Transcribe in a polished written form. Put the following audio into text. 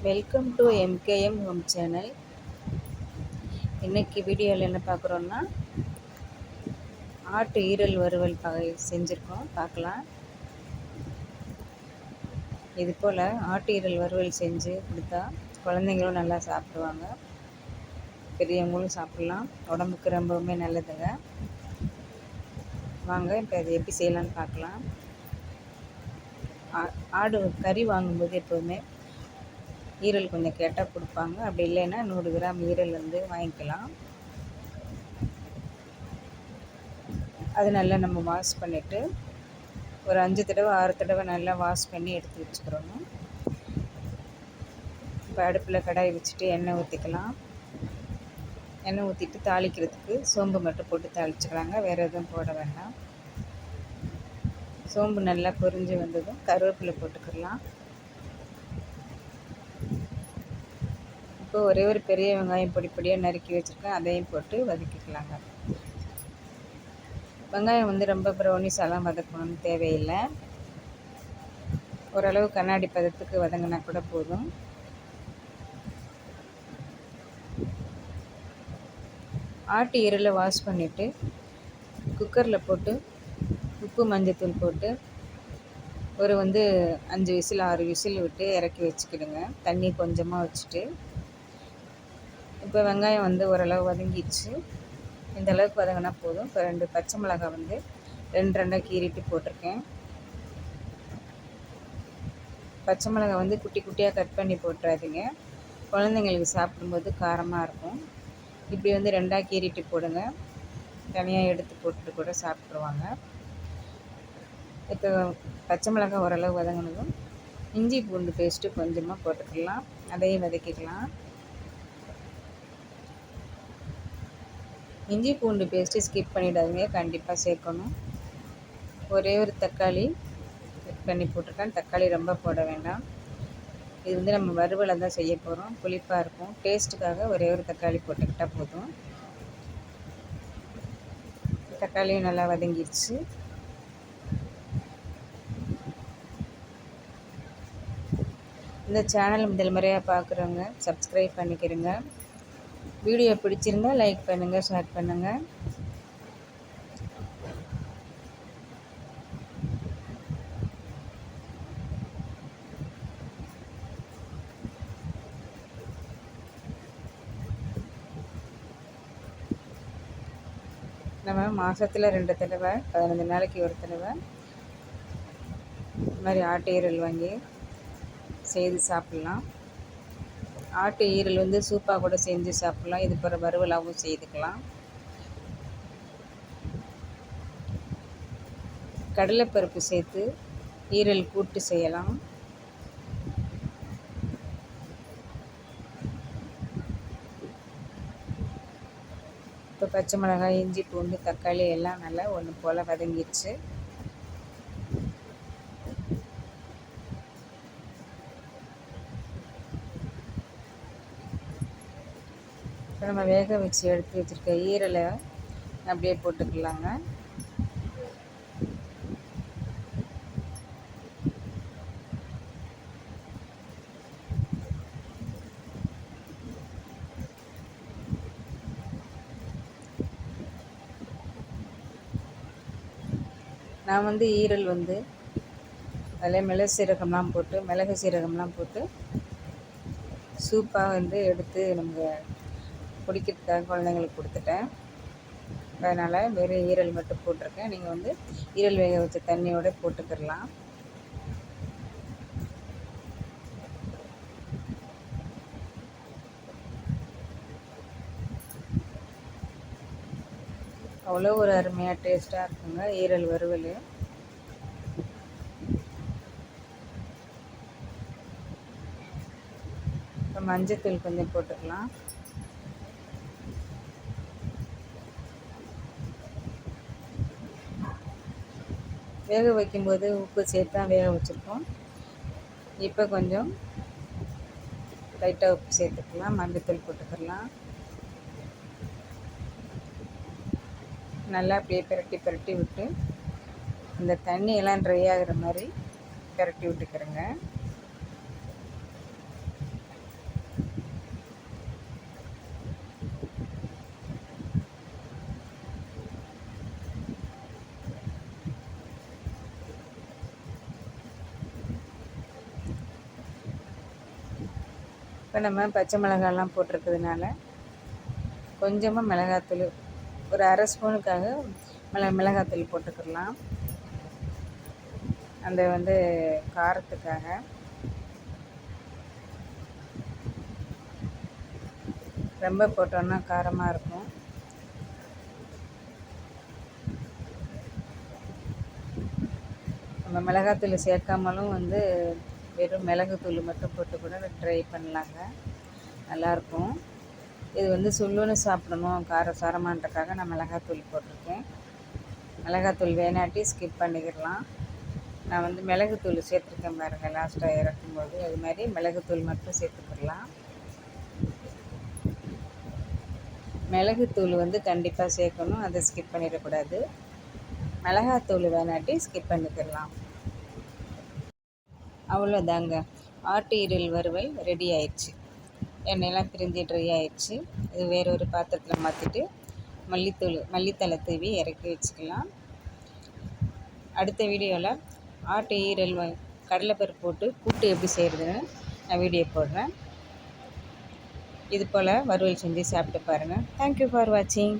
Welcome to MKM home channel. இன்றைக்கி வீடியோவில் என்ன பார்க்குறோன்னா, ஆட்டு ஈரல் வறுவல் செஞ்சுருக்கோம், பார்க்கலாம். இது போல் ஆட்டு ஈரல் வறுவல் செஞ்சு கொடுத்தா குழந்தைங்களும் நல்லா சாப்பிடுவாங்க, பெரியவங்களும் சாப்பிட்லாம். உடம்புக்கு ரொம்பவுமே நல்லதுங்க. வாங்க இப்போ அது எப்படி செய்யலான்னு பார்க்கலாம். ஆடு கறி வாங்கும்போது எப்போதுமே ஈரல் கொஞ்சம் கேட்டால் கொடுப்பாங்க. அப்படி இல்லைன்னா 100 கிராம் ஈரல் வாங்கிக்கலாம். அது நல்லா நம்ம வாஷ் பண்ணிவிட்டு ஒரு 5 தடவை 6 தடவை நல்லா வாஷ் பண்ணி எடுத்து வச்சுக்கிறோங்க. இப்போ அடுப்பில் கடாய் வச்சுட்டு எண்ணெய் ஊற்றிக்கலாம். எண்ணெய் ஊற்றிட்டு தாளிக்கிறதுக்கு சோம்பு மட்டும் போட்டு தாளிச்சுக்கலாங்க, வேறு எதுவும் போட வேண்டாம். சோம்பு நல்லா பொரிஞ்சு வந்ததும் கருவேப்பிலை போட்டுக்கலாம். இப்போ ஒரே ஒரு பெரிய வெங்காயம் பொடியாக நறுக்கி வச்சுருக்கேன், அதையும் போட்டு வதக்கிக்கலாங்க. வெங்காயம் ரொம்ப ப்ரௌனிஸாலாம் வதக்கணும்னு தேவையில்லை. ஓரளவு கண்ணாடி பதத்துக்கு வதங்கினா கூட போதும். ஆட்டு ஈரலை வாஷ் பண்ணிவிட்டு குக்கரில் போட்டு உப்பு மஞ்சத்தூள் போட்டு ஒரு 5 விசில் 6 விசில் விட்டு இறக்கி வச்சுக்கிடுங்க, தண்ணி கொஞ்சமாக வச்சுட்டு. இப்போ வெங்காயம் ஓரளவு வதங்கிடுச்சு. இந்த அளவுக்கு வதங்கினா போதும். இப்போ 2 பச்சை மிளகாய் 2 கீறிட்டு போட்டிருக்கேன். பச்சை மிளகாய் குட்டி குட்டியாக கட் பண்ணி போட்டுறாதீங்க, குழந்தைங்களுக்கு சாப்பிடும்போது காரமாக இருக்கும். இப்படி 2 கீறிட்டு போடுங்க, தனியாக எடுத்து போட்டுட்டு கூட சாப்பிட்ருவாங்க. இப்போ பச்சை மிளகாய் ஓரளவு வதங்கினதும் இஞ்சி பூண்டு பேஸ்ட்டு கொஞ்சமாக போட்டுக்கலாம், அதையும் வதக்கிக்கலாம். இஞ்சி பூண்டு பேஸ்ட்டு ஸ்கிப் பண்ணிடாதீங்க, கண்டிப்பாக சேர்க்கணும். ஒரே ஒரு தக்காளி கட் பண்ணி போட்டிருக்கேன், தக்காளி ரொம்ப போட வேண்டாம். இது நம்ம வறுவலை தான் செய்ய போகிறோம், புளிப்பாக இருக்கும். டேஸ்ட்டுக்காக ஒரே ஒரு தக்காளி போட்டுக்கிட்டால் போதும். தக்காளியும் நல்லா வதங்கிடுச்சு. இந்த சேனல் முதல் முறையாக பார்க்குறவங்க சப்ஸ்கிரைப் பண்ணிக்கிறங்க. வீடியோ பிடிச்சிருந்தா லைக் பண்ணுங்கள், ஷேர் பண்ணுங்கள். நம்ம மாதத்தில் 2 தடவை 15 நாளைக்கு ஒரு தடவை இந்த மாதிரி ஆட்டு ஈரல் வாங்கி செய்து சாப்பிட்லாம். ஆட்டு ஈரல் சூப்பாக கூட செஞ்சு சாப்பிட்லாம், இது போல் வறுவலாகவும் செய்துக்கலாம். கடலைப்பருப்பு சேர்த்து ஈரல் கூட்டு செய்யலாம். இப்போ பச்சை மிளகாய், இஞ்சி பூண்டு, தக்காளி எல்லாம் நல்லா ஒன்று போல் வதங்கிடுச்சு. இப்போ நம்ம வேக வச்சு எடுத்து வச்சுருக்க ஈரலை அப்படியே போட்டுக்கலாங்க. நான் ஈரல் அதில் மிளகு சீரகம்லாம் போட்டு சூப்பாக எடுத்து நம்ம குடிக்கிறதுக்காக குழந்தைங்களுக்கு கொடுத்துட்டேன். அதனால் வெறும் ஈரல் மட்டும் போட்டிருக்கேன். நீங்கள் ஈரல் வேக வச்ச தண்ணியோடு போட்டுக்கிடலாம். அவ்வளோ ஒரு அருமையாக டேஸ்ட்டாக இருக்குங்க ஈரல் வறுவல். இப்போ மஞ்சத்தூள் கொஞ்சம் போட்டுக்கலாம். வேக வைக்கும்போது உப்பு சேர்த்து தான் வேக வச்சுருக்கோம். இப்போ கொஞ்சம் லைட்டாக உப்பு சேர்த்துக்கலாம், மஞ்சத்தூள் போட்டுக்கலாம். நல்லா அப்படியே பிரட்டி விட்டு இந்த தண்ணியெல்லாம் ட்ரை ஆகிற மாதிரி பிரட்டி விட்டுக்கிறேங்க. இப்போ நம்ம பச்சை மிளகாலாம் போட்டிருக்கிறதுனால கொஞ்சமாக மிளகாத்தூள் ஒரு அரை ஸ்பூனுக்காக மிளகாத்தூள் போட்டுக்கிடலாம். அந்த வந்து காரத்துக்காக. ரொம்ப போட்டோன்னா காரமாக இருக்கும். நம்ம மிளகாத்தூள் சேர்க்காமலும் வந்து வெறும் மிளகுத்தூள் மட்டும் போட்டு கூட ட்ரை பண்ணலாங்க, நல்லாயிருக்கும். இது வந்து சுள்ளுன்னு சாப்பிடணும் காரசாரமான்றக்காக நான் மிளகாத்தூள் போட்டிருக்கேன். மிளகாத்தூள் வேணாட்டி ஸ்கிப் பண்ணிக்கிடலாம். நான் வந்து மிளகுத்தூள் சேர்த்துருக்கேன் பாருங்கள் லாஸ்ட்டாக இறக்கும்போது, அது மாதிரி மிளகுத்தூள் மட்டும் சேர்த்துக்கிடலாம். மிளகுத்தூள் வந்து கண்டிப்பாக சேர்க்கணும், அதை ஸ்கிப் பண்ணிடக்கூடாது. மிளகாத்தூள் வேணாட்டி ஸ்கிப் பண்ணிக்கிடலாம். அவ்வளோதாங்க, ஆட்டு ஈரல் வறுவல் ரெடி ஆயிடுச்சு. எண்ணெயெல்லாம் பிரிஞ்சு ட்ரை ஆயிடுச்சு. இது வேறொரு பாத்திரத்தில் மாற்றிட்டு மல்லித்தலை தூவி இறக்கி வச்சுக்கலாம். அடுத்த வீடியோவில் ஆட்டு ஈரல் கடலைப்பருப்பு போட்டு கூட்டு எப்படி செய்கிறதுன்னு நான் வீடியோ போடுறேன். இது போல் வறுவல் செஞ்சு சாப்பிட்டு பாருங்கள். தேங்க்யூ ஃபார் வாட்சிங்.